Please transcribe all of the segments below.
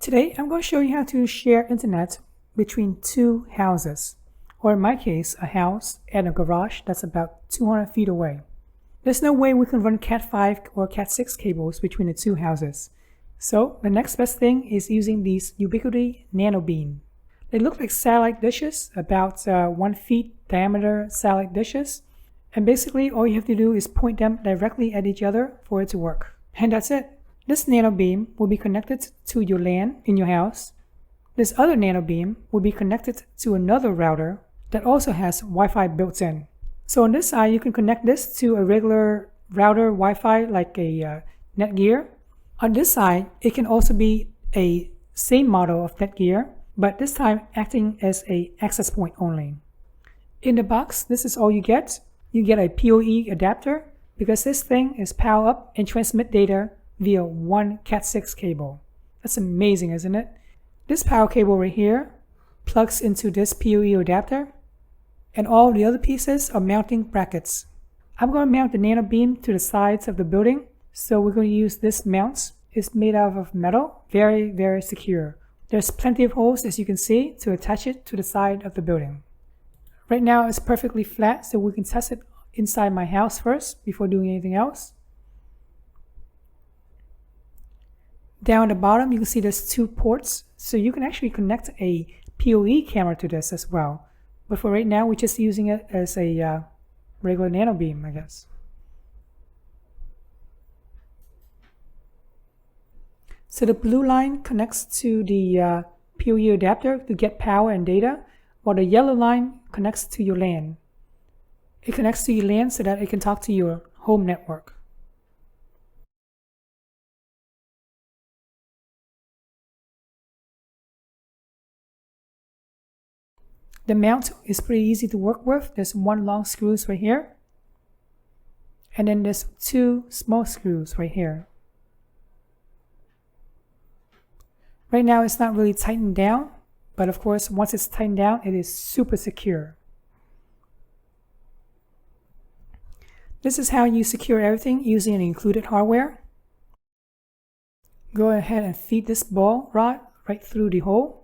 Today, I'm going to show you how to share internet between two houses, or in my case, a house and a garage that's about 200 feet away. There's no way we can run Cat5 or Cat6 cables between the two houses. So the next best thing is using these Ubiquiti NanoBeam. They look like satellite dishes, about 1 feet diameter satellite dishes. And basically all you have to do is point them directly at each other for it to work. And that's it. This NanoBeam will be connected to your LAN in your house. This other NanoBeam will be connected to another router that also has Wi-Fi built in. So on this side, you can connect this to a regular router Wi-Fi like a Netgear. On this side, it can also be a same model of Netgear, but this time acting as a access point only. In the box, this is all you get. You get a PoE adapter because this thing is power up and transmit data via one Cat6 cable. That's amazing, isn't it? This power cable right here plugs into this PoE adapter, and all the other pieces are mounting brackets. I'm going to mount the NanoBeam to the sides of the building, so we're going to use this mount. It's made out of metal, very, very secure. There's plenty of holes, as you can see, to attach it to the side of the building. Right now it's perfectly flat, so we can test it inside my house first before doing anything else. Down at the bottom, you can see there's two ports, so you can actually connect a PoE camera to this as well. But for right now, we're just using it as a regular NanoBeam, I guess. So the blue line connects to the PoE adapter to get power and data, while the yellow line connects to your LAN. It connects to your LAN so that it can talk to your home network. The mount is pretty easy to work with. There's one long screw right here, and then there's two small screws right here. Right now it's not really tightened down, but of course once it's tightened down, it is super secure. This is how you secure everything using an included hardware. Go ahead and feed this ball rod right through the hole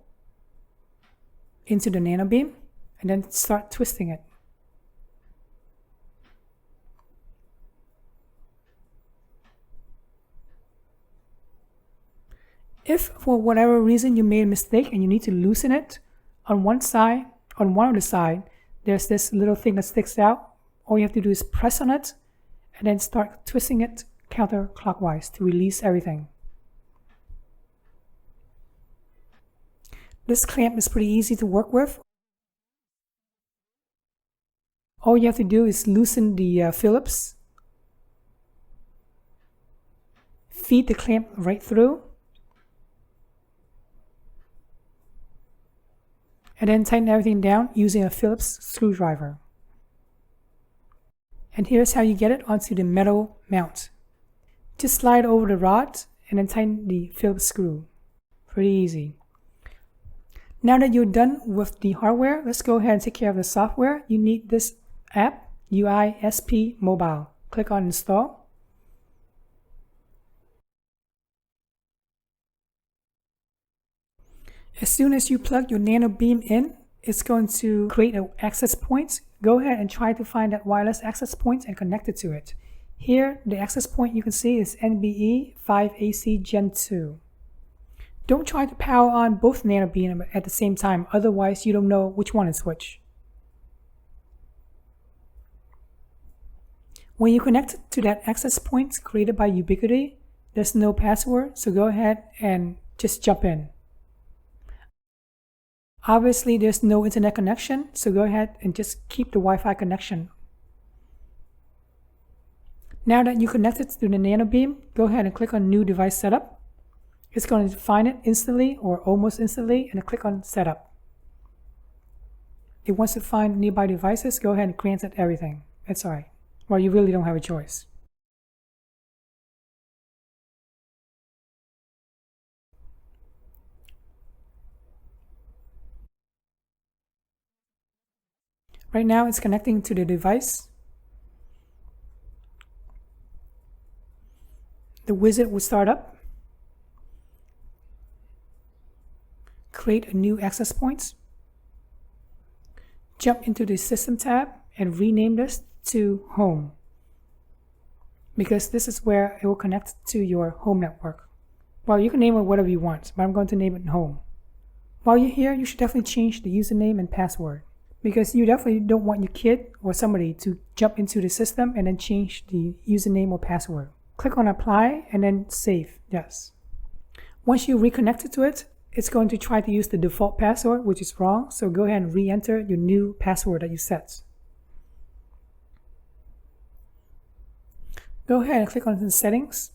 into the NanoBeam, and then start twisting it. If for whatever reason you made a mistake and you need to loosen it, on one side, on one of the side, there's this little thing that sticks out. All you have to do is press on it and then start twisting it counterclockwise to release everything. This clamp is pretty easy to work with. All you have to do is loosen the Phillips, feed the clamp right through, and then tighten everything down using a Phillips screwdriver. And here's how you get it onto the metal mount. Just slide over the rod and then tighten the Phillips screw. Pretty easy. Now that you're done with the hardware, let's go ahead and take care of the software. You need this app, UISP Mobile. Click on Install. As soon as you plug your NanoBeam in, it's going to create an access point. Go ahead and try to find that wireless access point and connect it to it. Here, the access point you can see is NBE 5AC Gen 2. Don't try to power on both NanoBeam at the same time, otherwise you don't know which one is which. When you connect to that access point created by Ubiquiti, there's no password, so go ahead and just jump in. Obviously there's no internet connection, so go ahead and just keep the Wi-Fi connection. Now that you connected to the NanoBeam, go ahead and click on New Device Setup. It's going to find it instantly or almost instantly, and click on Setup. It wants to find nearby devices. Go ahead and grant it everything. It's alright. Well, you really don't have a choice. Right now it's connecting to the device. The wizard will start up. create a new access point. Jump into the System tab and rename this to Home, because this is where it will connect to your home network. Well, you can name it whatever you want, but I'm going to name it Home. While you're here, you should definitely change the username and password, because you definitely don't want your kid or somebody to jump into the system and then change the username or password. Click on Apply and then Save. Yes. Once you reconnect it to it, it's going to try to use the default password, which is wrong. So go ahead and re-enter your new password that you set. Go ahead and click on the Settings.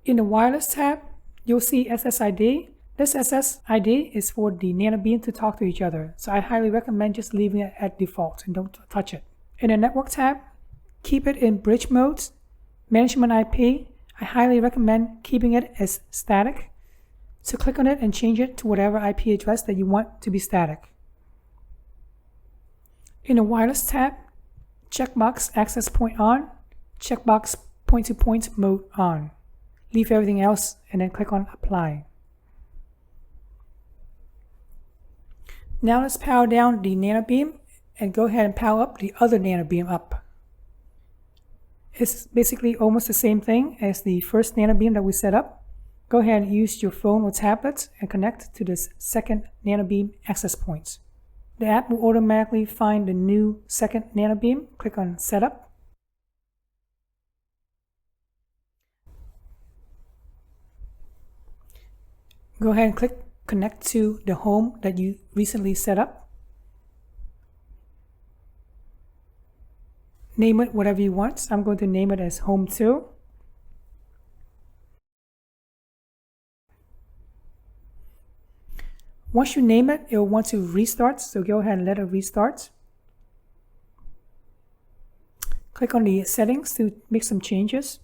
In the Wireless tab, you'll see SSID. This SSID is for the NanoBeam to talk to each other, so I highly recommend just leaving it at default and don't touch it. In the Network tab, keep it in bridge mode. Management IP, I highly recommend keeping it as static. So click on it and change it to whatever IP address that you want to be static. In the Wireless tab, checkbox Access Point on, checkbox Point-to-Point Mode on. Leave everything else and then click on Apply. Now let's power down the NanoBeam and go ahead and power up the other NanoBeam up. It's basically almost the same thing as the first NanoBeam that we set up. Go ahead and use your phone or tablet and connect to this second NanoBeam access point. The app will automatically find the new second NanoBeam. Click on Setup. Go ahead and click Connect to the home that you recently set up. Name it whatever you want. I'm going to name it as Home 2. Once you name it, it will want to restart, so go ahead and let it restart. Click on the settings to make some changes.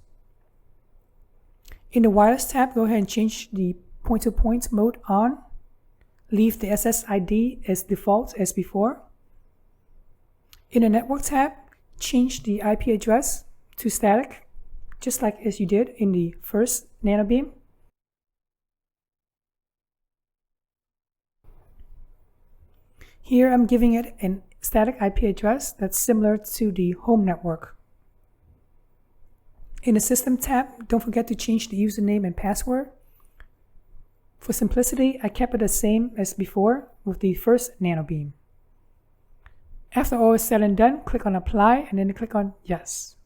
In the Wireless tab, go ahead and change the point-to-point mode on. Leave the SSID as default as before. In the Network tab, change the IP address to static, just like as you did in the first NanoBeam. Here I'm giving it a static IP address that's similar to the home network. In the System tab, don't forget to change the username and password. For simplicity, I kept it the same as before with the first NanoBeam. After all is said and done, click on Apply and then click on Yes.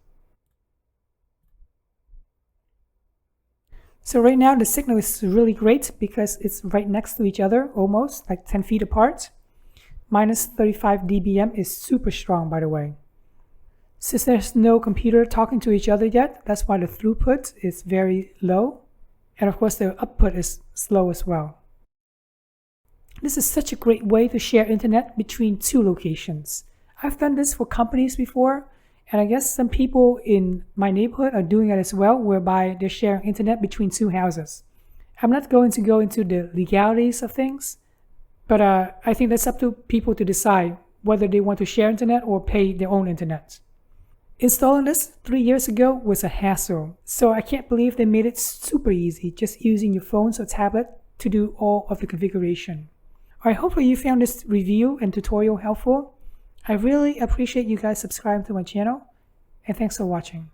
So right now the signal is really great because it's right next to each other, almost like 10 feet apart. Minus 35 dBm is super strong, by the way. Since there's no computer talking to each other yet, that's why the throughput is very low. And of course the output is slow as well. This is such a great way to share internet between two locations. I've done this for companies before, and I guess some people in my neighborhood are doing it as well, whereby they're sharing internet between two houses. I'm not going to go into the legalities of things, but I think that's up to people to decide whether they want to share internet or pay their own internet. Installing this 3 years ago was a hassle, so I can't believe they made it super easy just using your phones or tablet to do all of the configuration. Alright, hopefully you found this review and tutorial helpful. I really appreciate you guys subscribing to my channel, and thanks for watching.